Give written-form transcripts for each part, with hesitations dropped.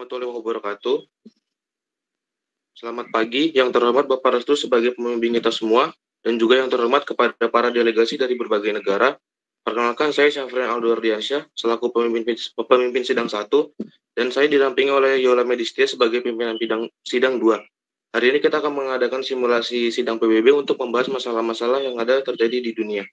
warahmatullahi wabarakatuh. Selamat pagi, yang terhormat Bapak Restu sebagai pembimbing kita semua, dan juga yang terhormat kepada para delegasi dari berbagai negara. Perkenalkan, saya Syafrin Aldo Ardiansyah, selaku pemimpin sidang 1, dan saya didampingi oleh Yola Medistia sebagai pimpinan sidang 2. Hari ini kita akan mengadakan simulasi sidang PBB untuk membahas masalah-masalah yang ada terjadi di dunia.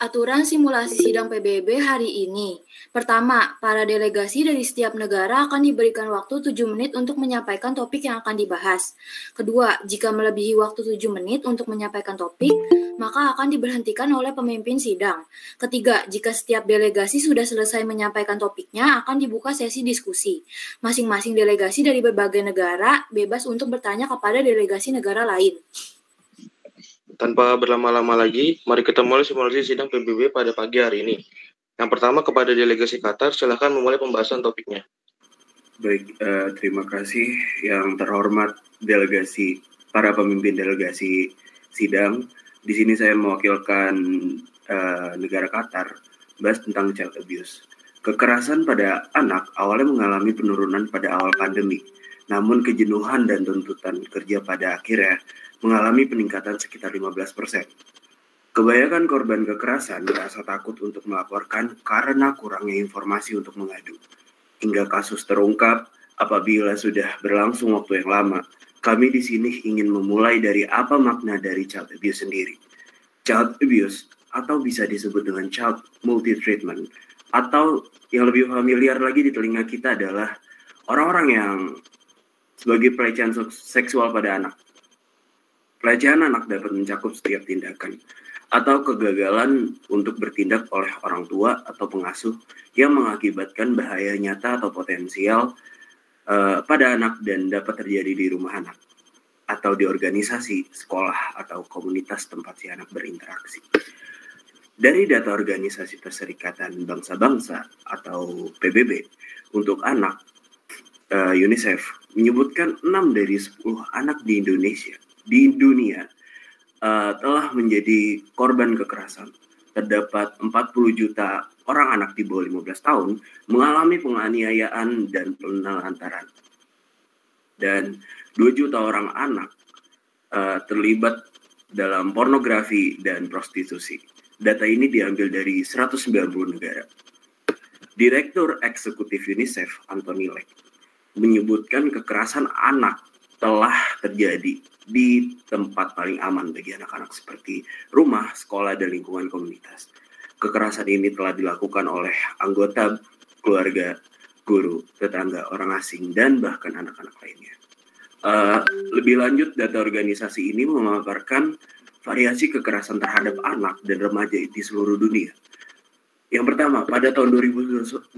Aturan simulasi sidang PBB hari ini. Pertama, para delegasi dari setiap negara akan diberikan waktu 7 menit untuk menyampaikan topik yang akan dibahas. Kedua, jika melebihi waktu 7 menit untuk menyampaikan topik, maka akan diberhentikan oleh pemimpin sidang. Ketiga, jika setiap delegasi sudah selesai menyampaikan topiknya, akan dibuka sesi diskusi. Masing-masing delegasi dari berbagai negara bebas untuk bertanya kepada delegasi negara lain. Tanpa berlama-lama lagi, mari kita mulai simulasi sidang PBB pada pagi hari ini. Yang pertama, kepada delegasi Qatar, silakan memulai pembahasan topiknya. Baik, terima kasih yang terhormat para pemimpin delegasi sidang. Di sini saya mewakilkan negara Qatar, bahas tentang child abuse. Kekerasan pada anak awalnya mengalami penurunan pada awal pandemi, namun kejenuhan dan tuntutan kerja pada akhirnya mengalami peningkatan sekitar 15%. Kebanyakan korban kekerasan merasa takut untuk melaporkan karena kurangnya informasi untuk mengadu. Hingga kasus terungkap apabila sudah berlangsung waktu yang lama. Kami di sini ingin memulai dari apa makna dari child abuse sendiri. Child abuse atau bisa disebut dengan child multi-treatment, atau yang lebih familiar lagi di telinga kita adalah orang-orang yang sebagai pelecehan seksual pada anak. Pelecehan anak dapat mencakup setiap tindakan atau kegagalan untuk bertindak oleh orang tua atau pengasuh yang mengakibatkan bahaya nyata atau potensial pada anak dan dapat terjadi di rumah anak atau di organisasi, sekolah, atau komunitas tempat si anak berinteraksi. Dari data Organisasi Perserikatan Bangsa-Bangsa atau PBB untuk anak, UNICEF menyebutkan 6 dari 10 anak di dunia telah menjadi korban kekerasan. Terdapat 40 juta orang anak di bawah 15 tahun mengalami penganiayaan dan penelantaran. Dan 2 juta orang anak terlibat dalam pornografi dan prostitusi. Data ini diambil dari 190 negara. Direktur Eksekutif UNICEF, Anthony Lake, menyebutkan kekerasan anak telah terjadi di tempat paling aman bagi anak-anak seperti rumah, sekolah, dan lingkungan komunitas. Kekerasan ini telah dilakukan oleh anggota keluarga, guru, tetangga, orang asing, dan bahkan anak-anak lainnya. Lebih lanjut, data organisasi ini memaparkan variasi kekerasan terhadap anak dan remaja di seluruh dunia. Yang pertama, pada tahun 2021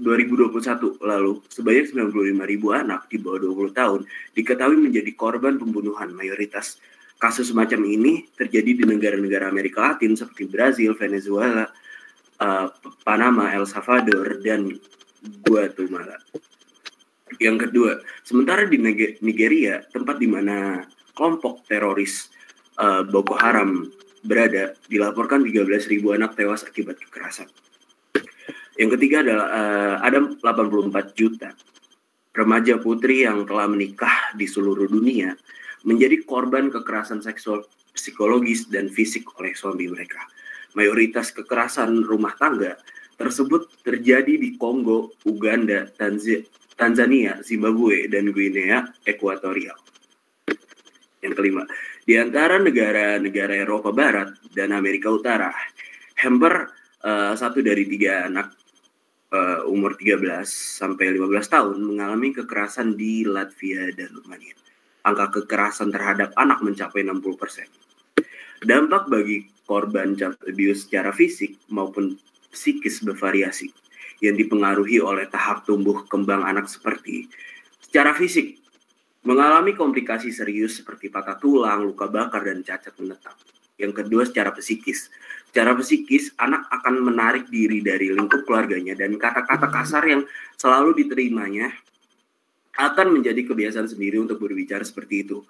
lalu, sebanyak 95.000 anak di bawah 20 tahun diketahui menjadi korban pembunuhan. Mayoritas kasus semacam ini terjadi di negara-negara Amerika Latin seperti Brazil, Venezuela, Panama, El Salvador, dan Guatemala. Yang kedua, sementara di Nigeria, tempat di mana kelompok teroris Boko Haram berada, dilaporkan 13.000 anak tewas akibat kekerasan. Yang ketiga adalah ada 84 juta remaja putri yang telah menikah di seluruh dunia menjadi korban kekerasan seksual, psikologis, dan fisik oleh suami mereka. Mayoritas kekerasan rumah tangga tersebut terjadi di Kongo, Uganda, Tanzania, Zimbabwe, dan Guinea Ekuatorial. Yang kelima, di antara negara-negara Eropa Barat dan Amerika Utara, hampir 1 dari 3 anak umur 13 sampai 15 tahun mengalami kekerasan di Latvia dan Rumania. Angka kekerasan terhadap anak mencapai 60%. Dampak bagi korban child abuse secara fisik maupun psikis bervariasi, yang dipengaruhi oleh tahap tumbuh kembang anak seperti secara fisik, mengalami komplikasi serius seperti patah tulang, luka bakar, dan cacat menetap. Yang kedua, secara psikis. Secara psikis, anak akan menarik diri dari lingkup keluarganya dan kata-kata kasar yang selalu diterimanya akan menjadi kebiasaan sendiri untuk berbicara seperti itu.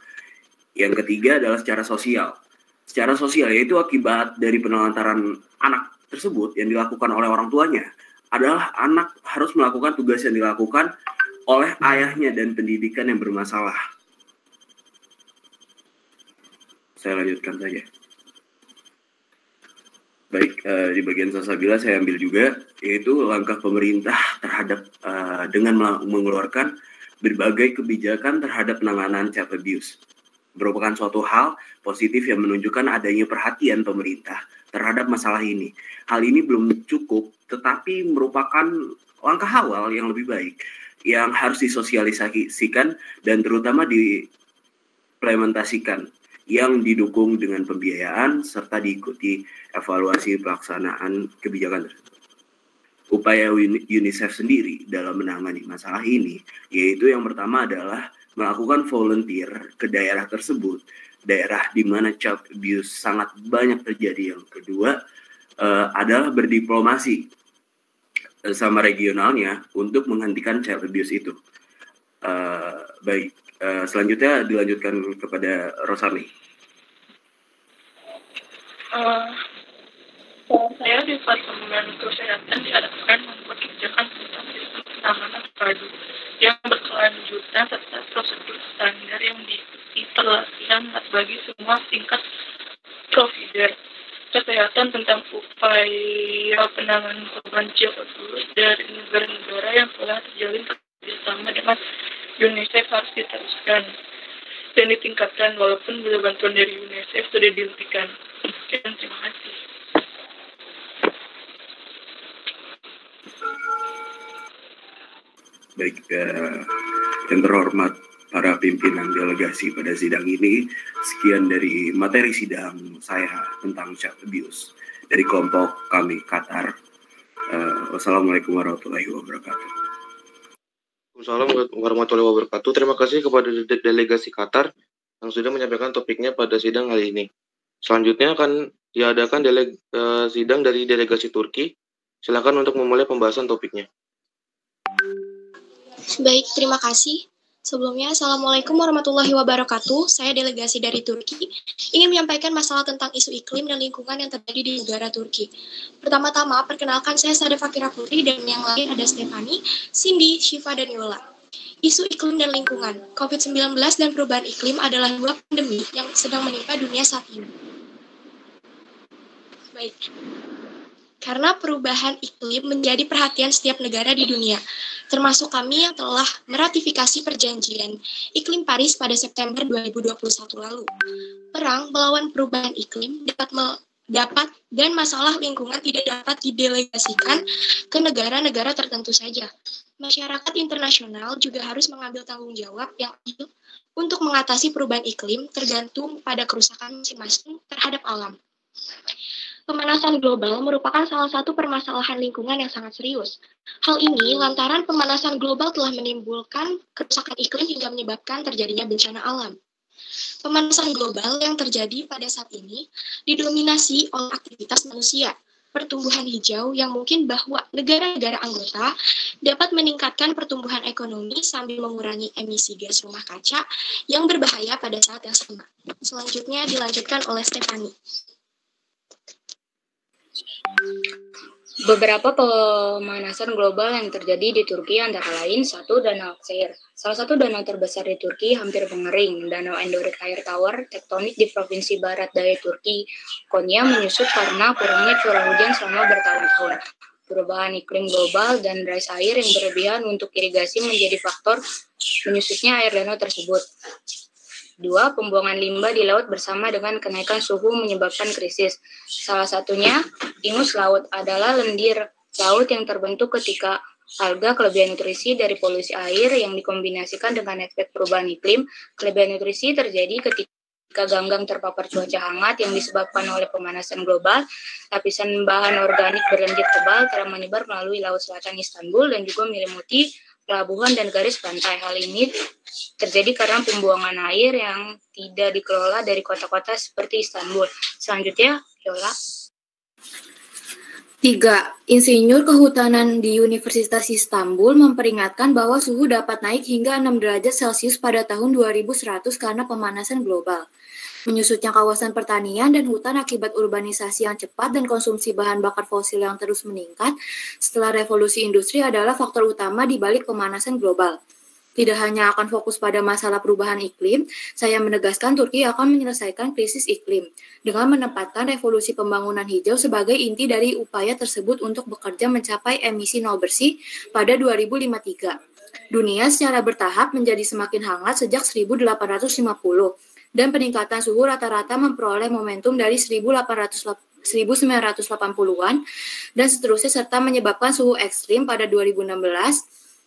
Yang ketiga adalah secara sosial. Secara sosial yaitu akibat dari penelantaran anak tersebut yang dilakukan oleh orang tuanya. adalah anak harus melakukan tugas yang dilakukan oleh ayahnya dan pendidikan yang bermasalah. Saya lanjutkan saja. Baik, di bagian salsabila saya ambil juga, yaitu langkah pemerintah terhadap dengan mengeluarkan berbagai kebijakan terhadap penanganan child abuse. Merupakan suatu hal positif yang menunjukkan adanya perhatian pemerintah terhadap masalah ini. Hal ini belum cukup, tetapi merupakan langkah awal yang lebih baik, yang harus disosialisasikan dan terutama diimplementasikan, yang didukung dengan pembiayaan serta diikuti evaluasi pelaksanaan kebijakan tersebut. Upaya UNICEF sendiri dalam menangani masalah ini, yaitu yang pertama adalah melakukan volunteer ke daerah tersebut, daerah di mana child abuse sangat banyak terjadi. Yang kedua adalah berdiplomasi sama regionalnya untuk menghentikan child abuse itu. Baik, selanjutnya dilanjutkan kepada Rosani. Saya di Departemen Kesehatan diharapkan membuat kebijakan tentang sistem penanganan padu yang berkelanjutan serta prosedur standar yang diikuti pelatihan bagi semua tingkat provider kesehatan tentang upaya penanganan korban child abuse dari negara-negara yang telah terjalin kerjasama dengan UNICEF harus diteruskan dan ditingkatkan walaupun bila bantuan dari UNICEF sudah dihentikan. Sekian, terima kasih. Baik, yang terhormat para pimpinan delegasi pada sidang ini, sekian dari materi sidang saya tentang child abuse dari kelompok kami Qatar. Wassalamualaikum warahmatullahi wabarakatuh. Assalamualaikum warahmatullahi wabarakatuh. Terima kasih kepada delegasi Qatar yang sudah menyampaikan topiknya pada sidang kali ini. Selanjutnya akan diadakan sidang dari delegasi Turki. Silakan untuk memulai pembahasan topiknya. Baik, terima kasih. Sebelumnya, Assalamualaikum warahmatullahi wabarakatuh. Saya delegasi dari Turki, ingin menyampaikan masalah tentang isu iklim dan lingkungan yang terjadi di negara Turki. Pertama-tama, perkenalkan saya Sada Fakira Putri dan yang lain ada Stefani, Cindy, Shiva, dan Yola. Isu iklim dan lingkungan, COVID-19 dan perubahan iklim adalah dua pandemi yang sedang menimpa dunia saat ini. Baik. Karena perubahan iklim menjadi perhatian setiap negara di dunia, termasuk kami yang telah meratifikasi perjanjian iklim Paris pada September 2021 lalu. Perang melawan perubahan iklim dapat dan masalah lingkungan tidak dapat didelegasikan ke negara-negara tertentu saja. Masyarakat internasional juga harus mengambil tanggung jawab yang adil untuk mengatasi perubahan iklim tergantung pada kerusakan masing-masing terhadap alam. Pemanasan global merupakan salah satu permasalahan lingkungan yang sangat serius. Hal ini lantaran pemanasan global telah menimbulkan kerusakan iklim hingga menyebabkan terjadinya bencana alam. Pemanasan global yang terjadi pada saat ini didominasi oleh aktivitas manusia, pertumbuhan hijau yang mungkin bahwa negara-negara anggota dapat meningkatkan pertumbuhan ekonomi sambil mengurangi emisi gas rumah kaca yang berbahaya pada saat yang sama. Selanjutnya dilanjutkan oleh Stefani. Beberapa pemanasan global yang terjadi di Turki antara lain 1. Danau Aksair. Salah satu danau terbesar di Turki hampir mengering. Danau Endorik Air Tower tektonik di Provinsi Barat Daya Turki, Konya, menyusut karena kurangnya curah hujan selama bertahun-tahun. Perubahan iklim global dan rise air yang berlebihan untuk irigasi menjadi faktor menyusutnya air danau tersebut. 2. Pembuangan limbah di laut bersama dengan kenaikan suhu menyebabkan krisis. Salah satunya, ingus laut adalah lendir laut yang terbentuk ketika alga kelebihan nutrisi dari polusi air yang dikombinasikan dengan efek perubahan iklim. Kelebihan nutrisi terjadi ketika ganggang terpapar cuaca hangat yang disebabkan oleh pemanasan global. Lapisan bahan organik berlendir tebal telah menyebar melalui laut selatan Istanbul dan juga menyelimuti pelabuhan dan garis pantai. Hal ini terjadi karena pembuangan air yang tidak dikelola dari kota-kota seperti Istanbul. Selanjutnya, Yola. 3. Insinyur Kehutanan di Universitas Istanbul memperingatkan bahwa suhu dapat naik hingga 6 derajat Celcius pada tahun 2100 karena pemanasan global. Menyusutnya kawasan pertanian dan hutan akibat urbanisasi yang cepat dan konsumsi bahan bakar fosil yang terus meningkat setelah revolusi industri adalah faktor utama di balik pemanasan global. Tidak hanya akan fokus pada masalah perubahan iklim, saya menegaskan Turki akan menyelesaikan krisis iklim dengan menempatkan revolusi pembangunan hijau sebagai inti dari upaya tersebut untuk bekerja mencapai emisi nol bersih pada 2053. Dunia secara bertahap menjadi semakin hangat sejak 1850. Dan peningkatan suhu rata-rata memperoleh momentum dari 1980-an dan seterusnya serta menyebabkan suhu ekstrim pada 2016,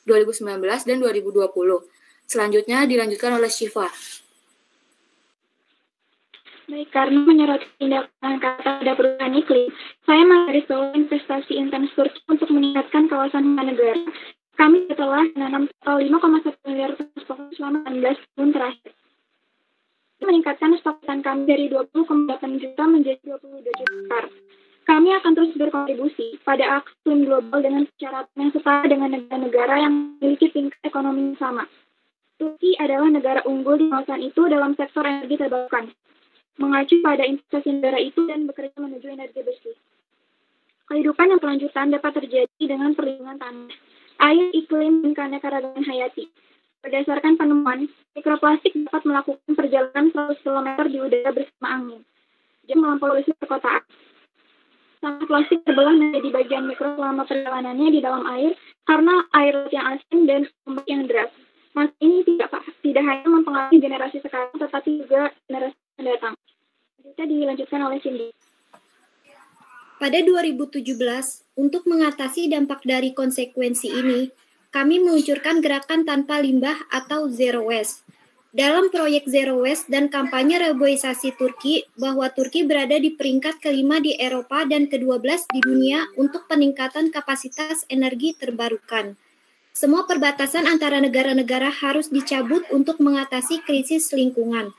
2019, dan 2020. Selanjutnya dilanjutkan oleh Syifa. Baik, karena menyoroti tindakan terhadap perubahan iklim, saya menggarisbawahi investasi intens Turki untuk meningkatkan kawasan hutan negara. Kami telah menanam 5,1 miliar pohon selama 16 tahun terakhir. Meningkatkan stok hutan kami dari 20,8 juta menjadi 22 juta hektar. Kami akan terus berkontribusi pada iklim global dengan persyaratan yang setara dengan negara-negara yang memiliki tingkat ekonomi yang sama. Turki adalah negara unggul di kawasan itu dalam sektor energi terbarukan, mengacu pada investasi negara itu dan bekerja menuju energi bersih. Kehidupan yang berkelanjutan dapat terjadi dengan perlindungan tanah, air, iklim, dan keanekaragaman hayati. Berdasarkan penemuan, mikroplastik dapat melakukan perjalanan 100 km di udara bersama angin, dan melampaui polusi perkotaan. Sampah plastik terbelah menjadi bagian mikro selama perjalanannya di dalam air karena air laut yang asin dan ombak yang deras. Mas ini tidak hanya mempengaruhi generasi sekarang, tetapi juga generasi mendatang. Kita dilanjutkan oleh Cindy. Pada 2017, untuk mengatasi dampak dari konsekuensi ini, kami meluncurkan gerakan tanpa limbah atau Zero Waste. Dalam proyek Zero Waste dan kampanye reboisasi Turki, bahwa Turki berada di peringkat kelima di Eropa dan ke-12 di dunia untuk peningkatan kapasitas energi terbarukan. Semua perbatasan antara negara-negara harus dicabut untuk mengatasi krisis lingkungan.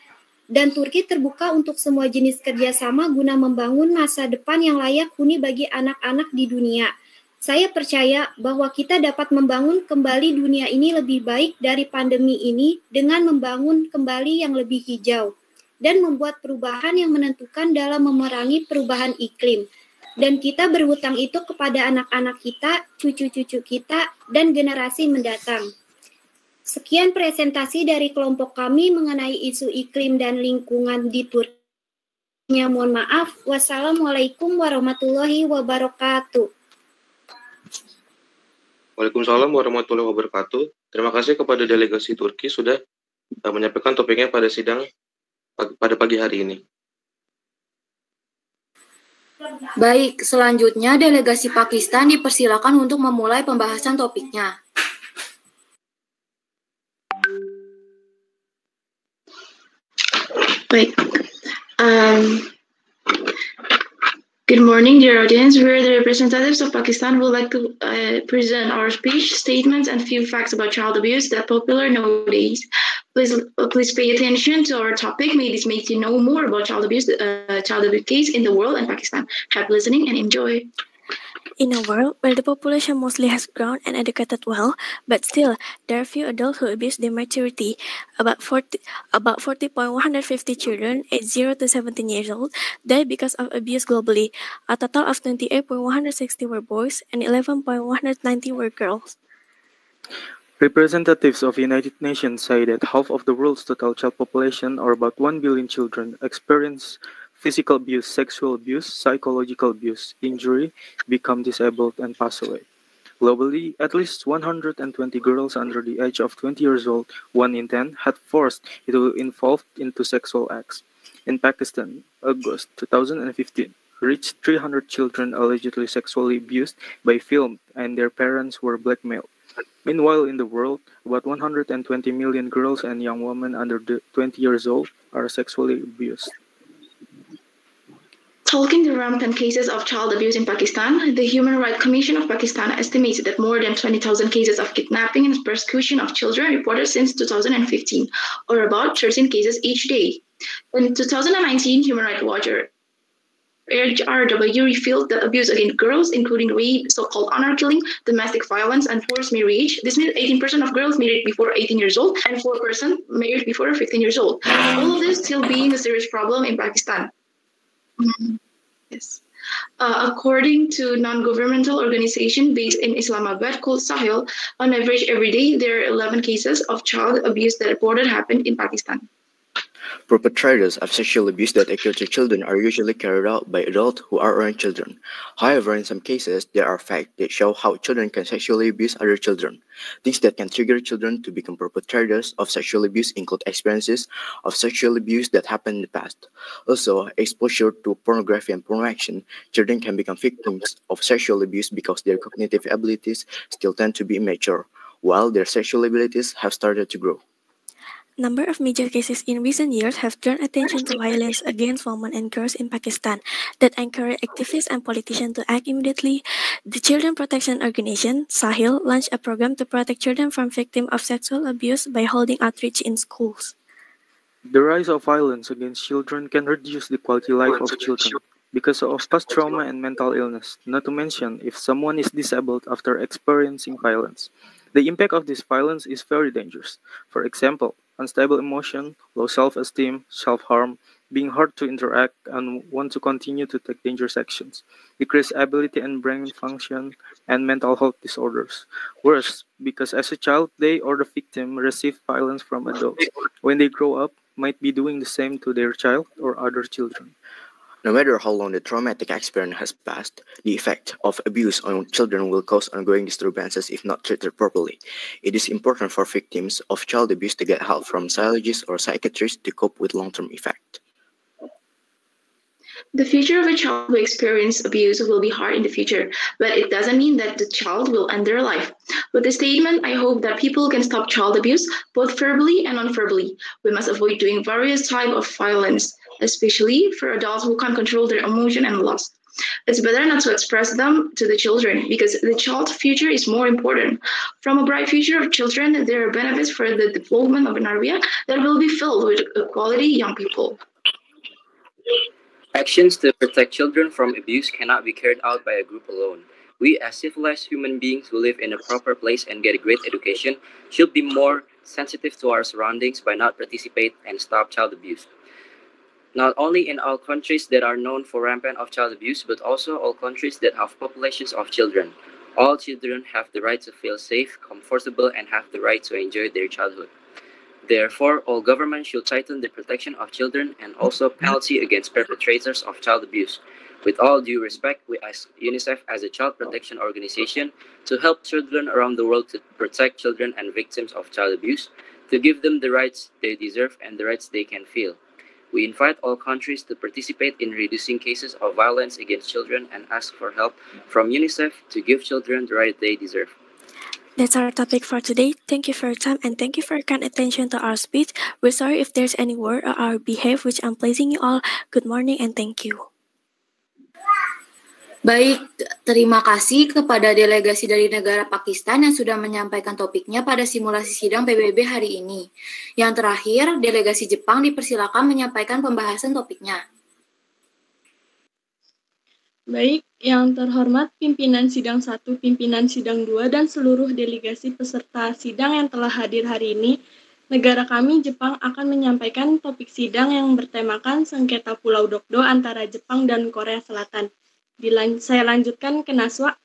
Dan Turki terbuka untuk semua jenis kerjasama guna membangun masa depan yang layak huni bagi anak-anak di dunia. Saya percaya bahwa kita dapat membangun kembali dunia ini lebih baik dari pandemi ini dengan membangun kembali yang lebih hijau dan membuat perubahan yang menentukan dalam memerangi perubahan iklim. Dan kita berhutang itu kepada anak-anak kita, cucu-cucu kita, dan generasi mendatang. Sekian presentasi dari kelompok kami mengenai isu iklim dan lingkungan di Turki. Mohon maaf. Wassalamualaikum warahmatullahi wabarakatuh. Waalaikumsalam warahmatullahi wabarakatuh. Terima kasih kepada delegasi Turki sudah menyampaikan topiknya pada sidang pada pagi hari ini. Baik, selanjutnya delegasi Pakistan dipersilakan untuk memulai pembahasan topiknya. Baik. Good morning, dear audience. We are the representatives of Pakistan who would like to present our speech, statements, and few facts about child abuse that are popular nowadays. Please pay attention to our topic. May this make you know more about child abuse case in the world and Pakistan. Happy listening and enjoy. In a world where the population mostly has grown and educated well, but still there are few adults who abuse their maturity. About 40.150 children aged 0 to 17 years old die because of abuse globally. A total of 28.160 were boys and 11.190 were girls. Representatives of United Nations say that half of the world's total child population, or about 1 billion children, experience physical abuse, sexual abuse, psychological abuse, injury, become disabled, and pass away. Globally, at least 120 girls under the age of 20 years old, 1 in 10, had forced to involved into sexual acts. In Pakistan, August 2015 reached 300 children allegedly sexually abused by film, and their parents were blackmailed. Meanwhile, in the world, about 120 million girls and young women under 20 years old are sexually abused. Talking the rampant cases of child abuse in Pakistan, the Human Rights Commission of Pakistan estimates that more than 20,000 cases of kidnapping and persecution of children reported since 2015, or about 13 cases each day. In 2019, Human Rights Watch HRW revealed that abuse against girls, including rape, so-called honor killing, domestic violence, and forced marriage. This means 18% of girls married before 18 years old and 4% married before 15 years old. All of this still being a serious problem in Pakistan. Yes. According to non-governmental organization based in Islamabad called Sahel, on average every day there are 11 cases of child abuse that reported happened in Pakistan. Perpetrators of sexual abuse that occur to children are usually carried out by adults who are around children. However, in some cases, there are facts that show how children can sexually abuse other children. Things that can trigger children to become perpetrators of sexual abuse include experiences of sexual abuse that happened in the past. Also, exposure to pornography and porn action, children can become victims of sexual abuse because their cognitive abilities still tend to be immature, while their sexual abilities have started to grow. Number of major cases in recent years have drawn attention to violence against women and girls in Pakistan that encourage activists and politicians to act immediately. The Children Protection Organization, Sahel, launched a program to protect children from victims of sexual abuse by holding outreach in schools. The rise of violence against children can reduce the quality of life of children because of past trauma and mental illness, not to mention if someone is disabled after experiencing violence. The impact of this violence is very dangerous. For example, unstable emotion, low self-esteem, self-harm, being hard to interact and want to continue to take dangerous actions, decreased ability and brain function, and mental health disorders. Worse, because as a child, they or the victim receive violence from adults. When they grow up, might be doing the same to their child or other children. No matter how long the traumatic experience has passed, the effect of abuse on children will cause ongoing disturbances if not treated properly. It is important for victims of child abuse to get help from psychologists or psychiatrists to cope with long-term effect. The future of a child who experiences abuse will be hard in the future, but it doesn't mean that the child will end their life. With this statement, I hope that people can stop child abuse, both verbally and non-verbally. We must avoid doing various types of violence, especially for adults who can't control their emotion and lust. It's better not to express them to the children because the child's future is more important. From a bright future of children, there are benefits for the development of an area that will be filled with quality young people. Actions to protect children from abuse cannot be carried out by a group alone. We as civilized human beings who live in a proper place and get a great education should be more sensitive to our surroundings by not participate and stop child abuse. Not only in all countries that are known for rampant of child abuse, but also all countries that have populations of children. All children have the right to feel safe, comfortable, and have the right to enjoy their childhood. Therefore, all governments should tighten the protection of children and also penalty against perpetrators of child abuse. With all due respect, we ask UNICEF as a child protection organization to help children around the world to protect children and victims of child abuse, to give them the rights they deserve and the rights they can feel. We invite all countries to participate in reducing cases of violence against children and ask for help from UNICEF to give children the right they deserve. That's our topic for today. Thank you for your time and thank you for your kind attention to our speech. We're sorry if there's any word or our behavior which unpleasing you all. Good morning and thank you. Baik, terima kasih kepada delegasi dari negara Pakistan yang sudah menyampaikan topiknya pada simulasi sidang PBB hari ini. Yang terakhir, delegasi Jepang dipersilakan menyampaikan pembahasan topiknya. Baik, yang terhormat pimpinan sidang 1, pimpinan sidang 2, dan seluruh delegasi peserta sidang yang telah hadir hari ini, negara kami Jepang akan menyampaikan topik sidang yang bertemakan sengketa Pulau Dokdo antara Jepang dan Korea Selatan. Saya lanjutkan ke Naswa.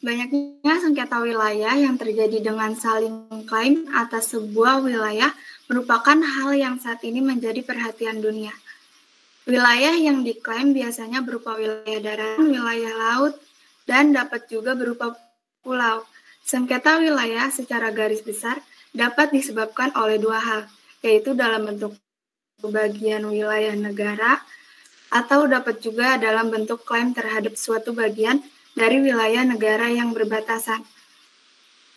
Banyaknya sengketa wilayah yang terjadi dengan saling klaim atas sebuah wilayah merupakan hal yang saat ini menjadi perhatian dunia. Wilayah yang diklaim biasanya berupa wilayah daratan, wilayah laut, dan dapat juga berupa pulau. Sengketa wilayah secara garis besar dapat disebabkan oleh dua hal, yaitu dalam bentuk bagian wilayah negara atau dapat juga dalam bentuk klaim terhadap suatu bagian dari wilayah negara yang berbatasan.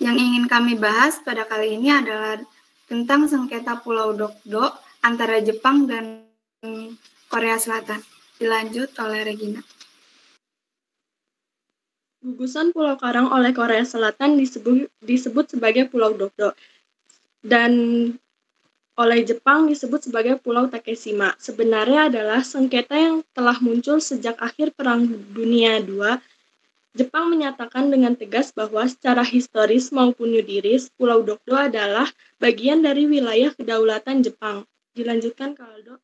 Yang ingin kami bahas pada kali ini adalah tentang sengketa Pulau Dokdo antara Jepang dan Korea Selatan. Dilanjut oleh Regina. Gugusan Pulau Karang oleh Korea Selatan disebut sebagai Pulau Dokdo. Dan oleh Jepang disebut sebagai Pulau Takeshima. Sebenarnya adalah sengketa yang telah muncul sejak akhir Perang Dunia II. Jepang menyatakan dengan tegas bahwa secara historis maupun yuridis, Pulau Dokdo adalah bagian dari wilayah kedaulatan Jepang. Dilanjutkan, Kak Aldo.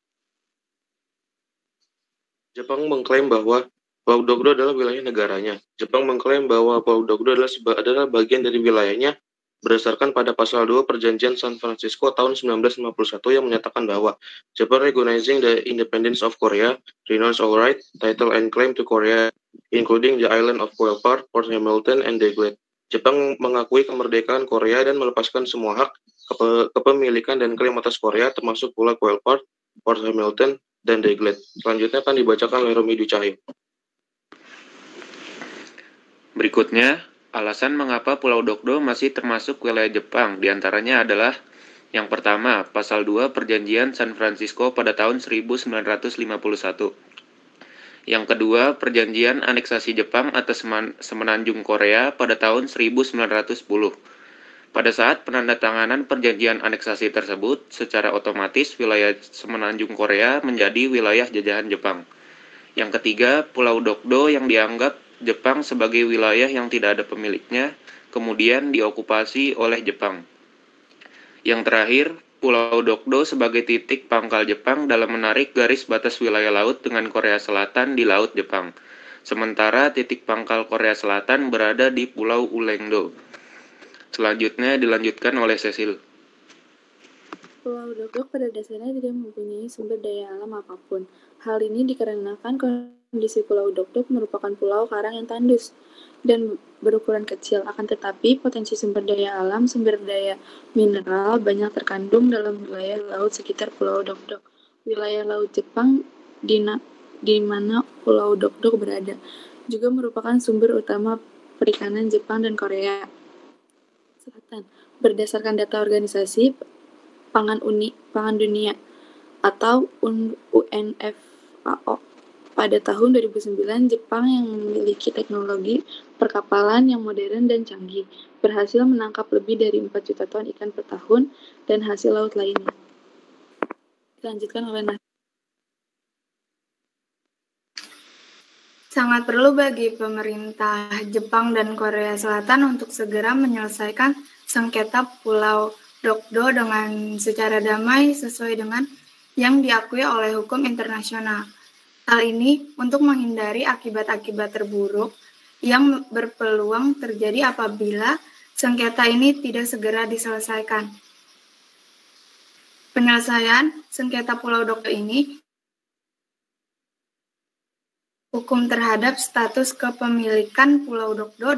Jepang mengklaim bahwa Pulau Dokdo adalah wilayah negaranya. Jepang mengklaim bahwa Pulau Dokdo adalah bagian dari wilayahnya berdasarkan pada pasal 2 Perjanjian San Francisco tahun 1951 yang menyatakan bahwa Japan recognizing the independence of Korea, renounce all right, title and claim to Korea, including the island of Coel-Part, Port Hamilton, and Daegu. Jepang mengakui kemerdekaan Korea dan melepaskan semua hak kepemilikan dan klaim atas Korea, termasuk Pulau Coel-Part, Port Hamilton, dan Daegu. Selanjutnya akan dibacakan oleh Romi Dwi Cahyo. Berikutnya, alasan mengapa Pulau Dokdo masih termasuk wilayah Jepang diantaranya adalah yang pertama, Pasal 2 Perjanjian San Francisco pada tahun 1951. Yang kedua, Perjanjian Aneksasi Jepang atas Semenanjung Korea pada tahun 1910. Pada saat penandatanganan perjanjian aneksasi tersebut, secara otomatis wilayah Semenanjung Korea menjadi wilayah jajahan Jepang. Yang ketiga, Pulau Dokdo yang dianggap Jepang sebagai wilayah yang tidak ada pemiliknya, kemudian diokupasi oleh Jepang. Yang terakhir, Pulau Dokdo sebagai titik pangkal Jepang dalam menarik garis batas wilayah laut dengan Korea Selatan di Laut Jepang. Sementara titik pangkal Korea Selatan berada di Pulau Ulengdo. Selanjutnya dilanjutkan oleh Cecil. Pulau Dokdo pada dasarnya tidak mempunyai sumber daya alam apapun. Hal ini dikarenakan kondisi Pulau Dokdo merupakan pulau karang yang tandus dan berukuran kecil. Akan tetapi, potensi sumber daya alam, sumber daya mineral banyak terkandung dalam wilayah laut sekitar Pulau Dokdo. Wilayah laut Jepang di mana Pulau Dokdo berada juga merupakan sumber utama perikanan Jepang dan Korea Selatan. Berdasarkan data organisasi Pangan Dunia atau UNFAO. Pada tahun 2009, Jepang yang memiliki teknologi perkapalan yang modern dan canggih berhasil menangkap lebih dari 4 juta ton ikan per tahun dan hasil laut lainnya. Dilanjutkan oleh Nasir. Sangat perlu bagi pemerintah Jepang dan Korea Selatan untuk segera menyelesaikan sengketa Pulau Dokdo dengan secara damai sesuai dengan yang diakui oleh hukum internasional. Hal ini untuk menghindari akibat-akibat terburuk yang berpeluang terjadi apabila sengketa ini tidak segera diselesaikan. Penyelesaian sengketa Pulau Dokdo ini hukum terhadap status kepemilikan Pulau Dokdo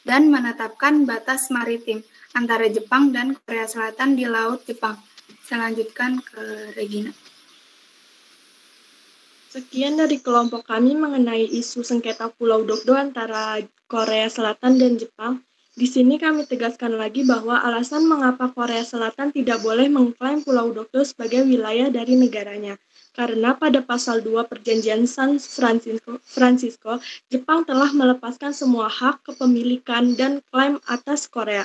dan menetapkan batas maritim antara Jepang dan Korea Selatan di Laut Jepang. Selanjutkan ke Regina. Sekian dari kelompok kami mengenai isu sengketa Pulau Dokdo antara Korea Selatan dan Jepang. Di sini kami tegaskan lagi bahwa alasan mengapa Korea Selatan tidak boleh mengklaim Pulau Dokdo sebagai wilayah dari negaranya. Karena pada pasal 2 Perjanjian San Francisco, Jepang telah melepaskan semua hak kepemilikan dan klaim atas Korea,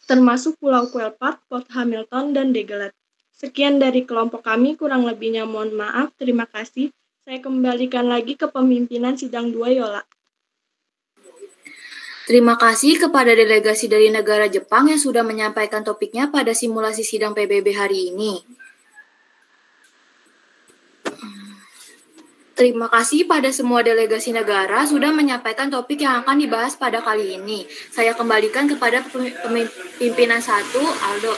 termasuk Pulau Coel-Part, Port Hamilton, dan Daegu. Sekian dari kelompok kami, kurang lebihnya mohon maaf, terima kasih. Saya kembalikan lagi ke pemimpinan sidang 2, Yola. Terima kasih kepada delegasi dari negara Jepang yang sudah menyampaikan topiknya pada simulasi sidang PBB hari ini. Terima kasih pada semua delegasi negara sudah menyampaikan topik yang akan dibahas pada kali ini. Saya kembalikan kepada pimpinan 1, Aldo.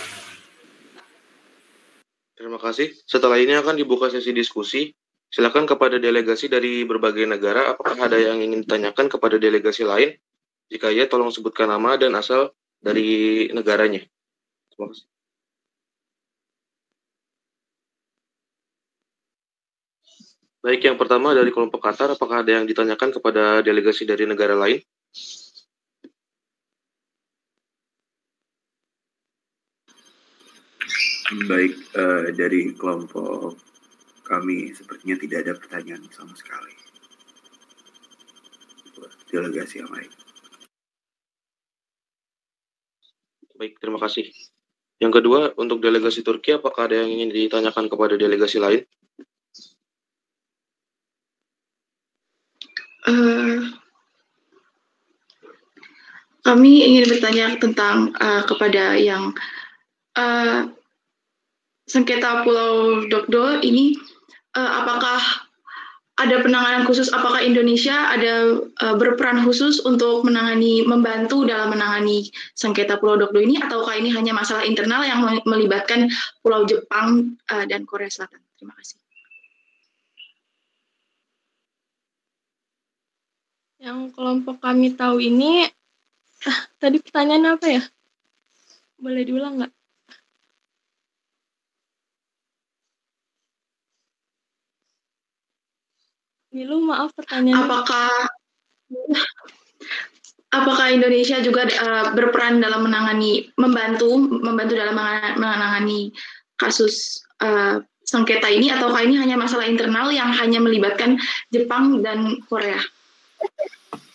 Terima kasih. Setelah ini akan dibuka sesi diskusi. Silakan kepada delegasi dari berbagai negara, apakah ada yang ingin ditanyakan kepada delegasi lain? Jika ya, tolong sebutkan nama dan asal dari negaranya. Terima kasih. Baik, yang pertama dari kelompok Qatar, apakah ada yang ditanyakan kepada delegasi dari negara lain? Baik, dari kelompok kami sepertinya tidak ada pertanyaan sama sekali. Delegasi yang lain. Baik, terima kasih. Yang kedua, untuk delegasi Turki, apakah ada yang ingin ditanyakan kepada delegasi lain? Kami ingin bertanya tentang kepada yang sengketa Pulau Dokdo ini, apakah ada penanganan khusus? Apakah Indonesia ada berperan khusus untuk membantu dalam menangani sengketa Pulau Dokdo ini, ataukah ini hanya masalah internal yang melibatkan Pulau Jepang dan Korea Selatan? Terima kasih. Yang kelompok kami tahu ini, tadi pertanyaan apa ya? Boleh diulang nggak? Nilu, maaf pertanyaannya. Apakah Indonesia juga berperan dalam membantu dalam menangani kasus sengketa ini, ataukah ini hanya masalah internal yang hanya melibatkan Jepang dan Korea?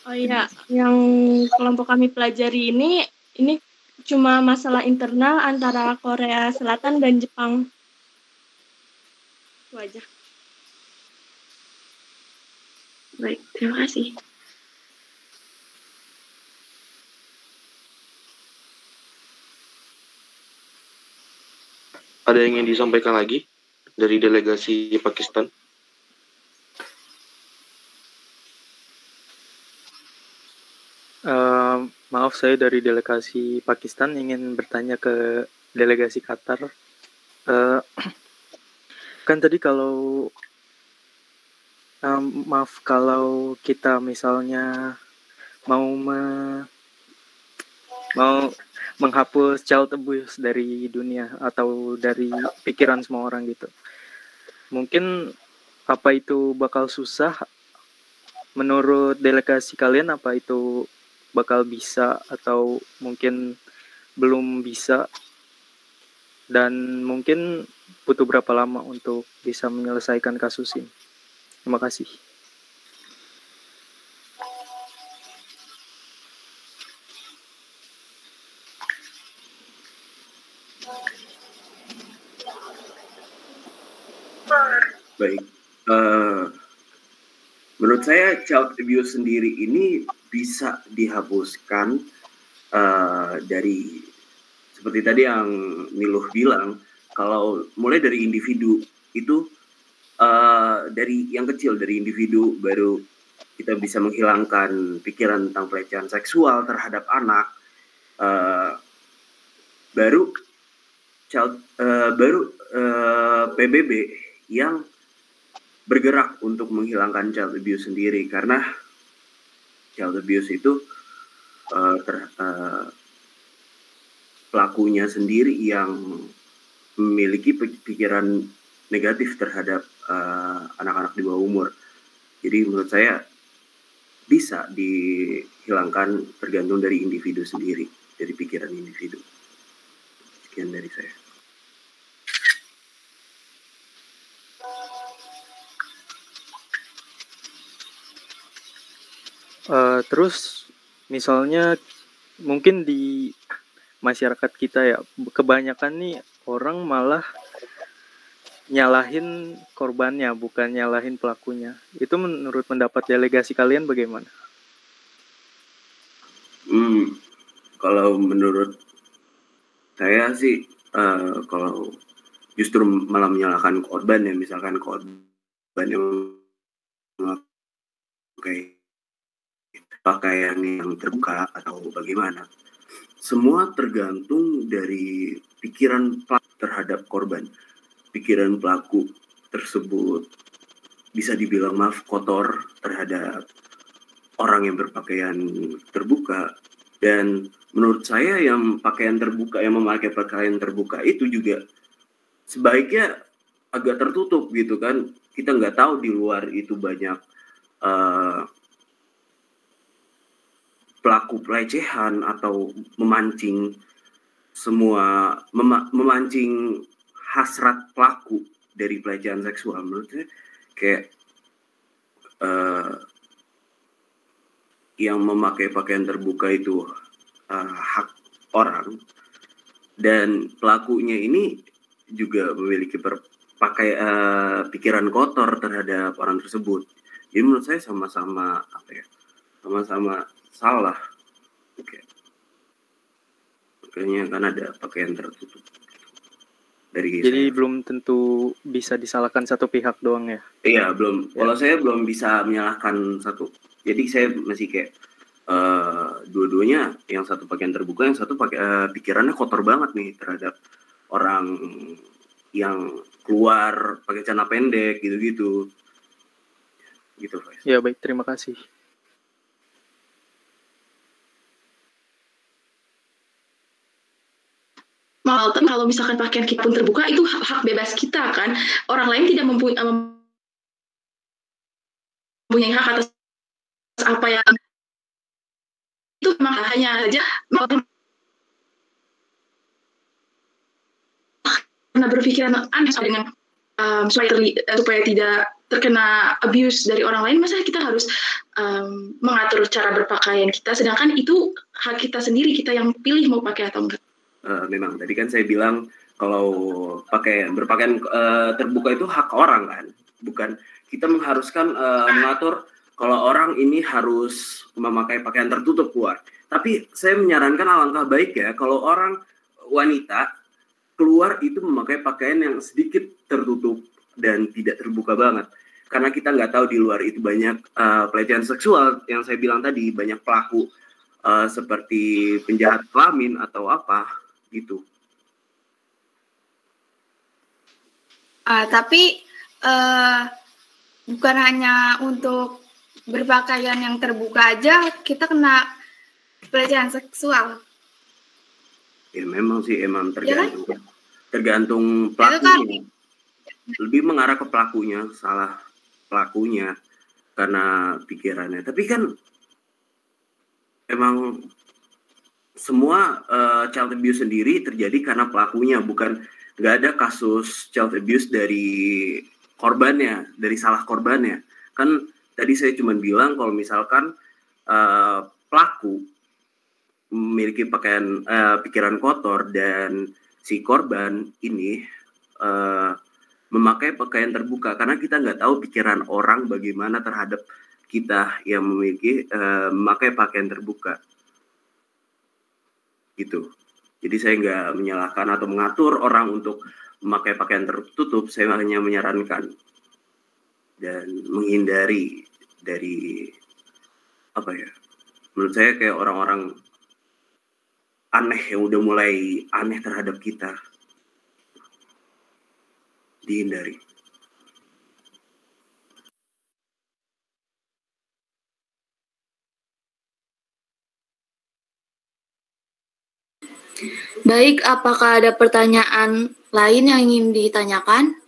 Oh iya, yang kelompok kami pelajari ini cuma masalah internal antara Korea Selatan dan Jepang. Itu aja. Baik, terima kasih. Ada yang ingin disampaikan lagi dari delegasi Pakistan? Maaf, saya dari delegasi Pakistan ingin bertanya ke delegasi Qatar. Kan tadi kalau kalau kita misalnya mau menghapus child abuse dari dunia atau dari pikiran semua orang gitu, mungkin apa itu bakal susah? Menurut delegasi kalian, apa itu bakal bisa atau mungkin belum bisa, dan mungkin butuh berapa lama untuk bisa menyelesaikan kasus ini? Terima kasih. Baik, menurut saya child abuse sendiri ini bisa dihapuskan dari seperti tadi yang Niluh bilang, kalau mulai dari individu itu dari yang kecil, dari individu, baru kita bisa menghilangkan pikiran tentang pelecehan seksual terhadap anak, baru PBB yang bergerak untuk menghilangkan child abuse sendiri, karena child abuse itu pelakunya sendiri yang memiliki pikiran negatif terhadap anak-anak di bawah umur. Jadi menurut saya bisa dihilangkan tergantung dari individu sendiri, dari pikiran individu. Sekian dari saya. Terus misalnya mungkin di masyarakat kita ya, kebanyakan nih orang malah nyalahin korbannya, bukan nyalahin pelakunya. Itu menurut pendapat delegasi kalian bagaimana? Kalau menurut saya sih, kalau justru malah menyalahkan korban ya, misalkan korban yang memakai pakaian yang terbuka atau bagaimana. Semua tergantung dari pikiran pelaku terhadap korban. Pikiran pelaku tersebut bisa dibilang kotor terhadap orang yang berpakaian terbuka. Dan menurut saya yang memakai pakaian terbuka itu juga sebaiknya agak tertutup gitu kan. Kita nggak tahu di luar itu banyak pelaku pelecehan atau memancing hasrat pelaku dari pelecehan seksual. Menurut saya kayak yang memakai pakaian terbuka itu hak orang, Dan pelakunya ini juga memiliki pikiran kotor terhadap orang tersebut. Jadi menurut saya sama-sama sama-sama salah. Oke. Makanya kan ada pakaian tertutup. Jadi belum tentu bisa disalahkan satu pihak doang ya? Iya, belum. Ya. Kalau saya belum bisa menyalahkan satu. Jadi saya masih kayak dua-duanya, yang satu pakaian terbuka, yang satu pakai pikirannya kotor banget nih terhadap orang yang keluar pakai celana pendek gitu-gitu. Gitu, Faiz. Ya baik, terima kasih. Malten, kalau misalkan pakaian kita pun terbuka, itu hak bebas kita kan. Orang lain tidak mempunyai hak atas apa yang itu, memang hanya saja karena berpikiran aneh dengan supaya tidak terkena abuse dari orang lain, masa kita harus mengatur cara berpakaian kita, sedangkan itu hak kita sendiri, kita yang pilih mau pakai atau enggak. Memang tadi kan saya bilang kalau berpakaian terbuka itu hak orang kan, bukan kita mengharuskan mengatur kalau orang ini harus memakai pakaian tertutup keluar. Tapi saya menyarankan alangkah baik ya kalau orang wanita keluar itu memakai pakaian yang sedikit tertutup dan tidak terbuka banget, karena kita nggak tahu di luar itu banyak pelecehan seksual yang saya bilang tadi, banyak pelaku seperti penjahat kelamin atau apa gitu. Tapi bukan hanya untuk berpakaian yang terbuka aja kita kena pelecehan seksual. Ya memang sih, emang tergantung pelakunya. Lebih mengarah ke pelakunya, salah pelakunya karena pikirannya. Tapi kan emang semua child abuse sendiri terjadi karena pelakunya, nggak ada kasus child abuse dari korbannya, dari salah korbannya. Kan tadi saya cuma bilang kalau misalkan pelaku memiliki pikiran kotor dan si korban ini memakai pakaian terbuka, karena kita nggak tahu pikiran orang bagaimana terhadap kita yang memiliki memakai pakaian terbuka. Gitu. Jadi saya nggak menyalahkan atau mengatur orang untuk memakai pakaian tertutup, saya hanya menyarankan dan menghindari dari menurut saya kayak orang-orang aneh yang udah mulai aneh terhadap kita, dihindari. Baik, apakah ada pertanyaan lain yang ingin ditanyakan?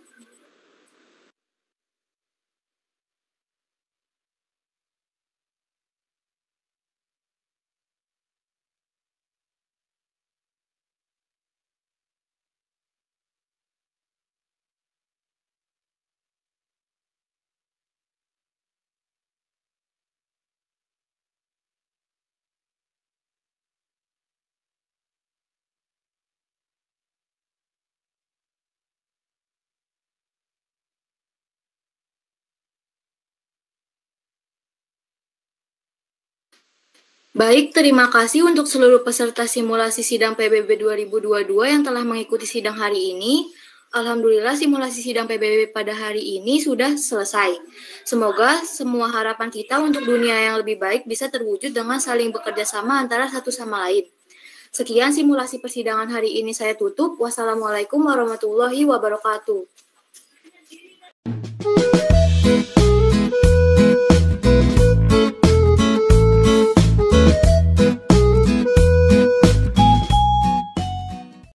Baik, terima kasih untuk seluruh peserta simulasi sidang PBB 2022 yang telah mengikuti sidang hari ini. Alhamdulillah simulasi sidang PBB pada hari ini sudah selesai. Semoga semua harapan kita untuk dunia yang lebih baik bisa terwujud dengan saling bekerja sama antara satu sama lain. Sekian simulasi persidangan hari ini saya tutup. Wassalamualaikum warahmatullahi wabarakatuh.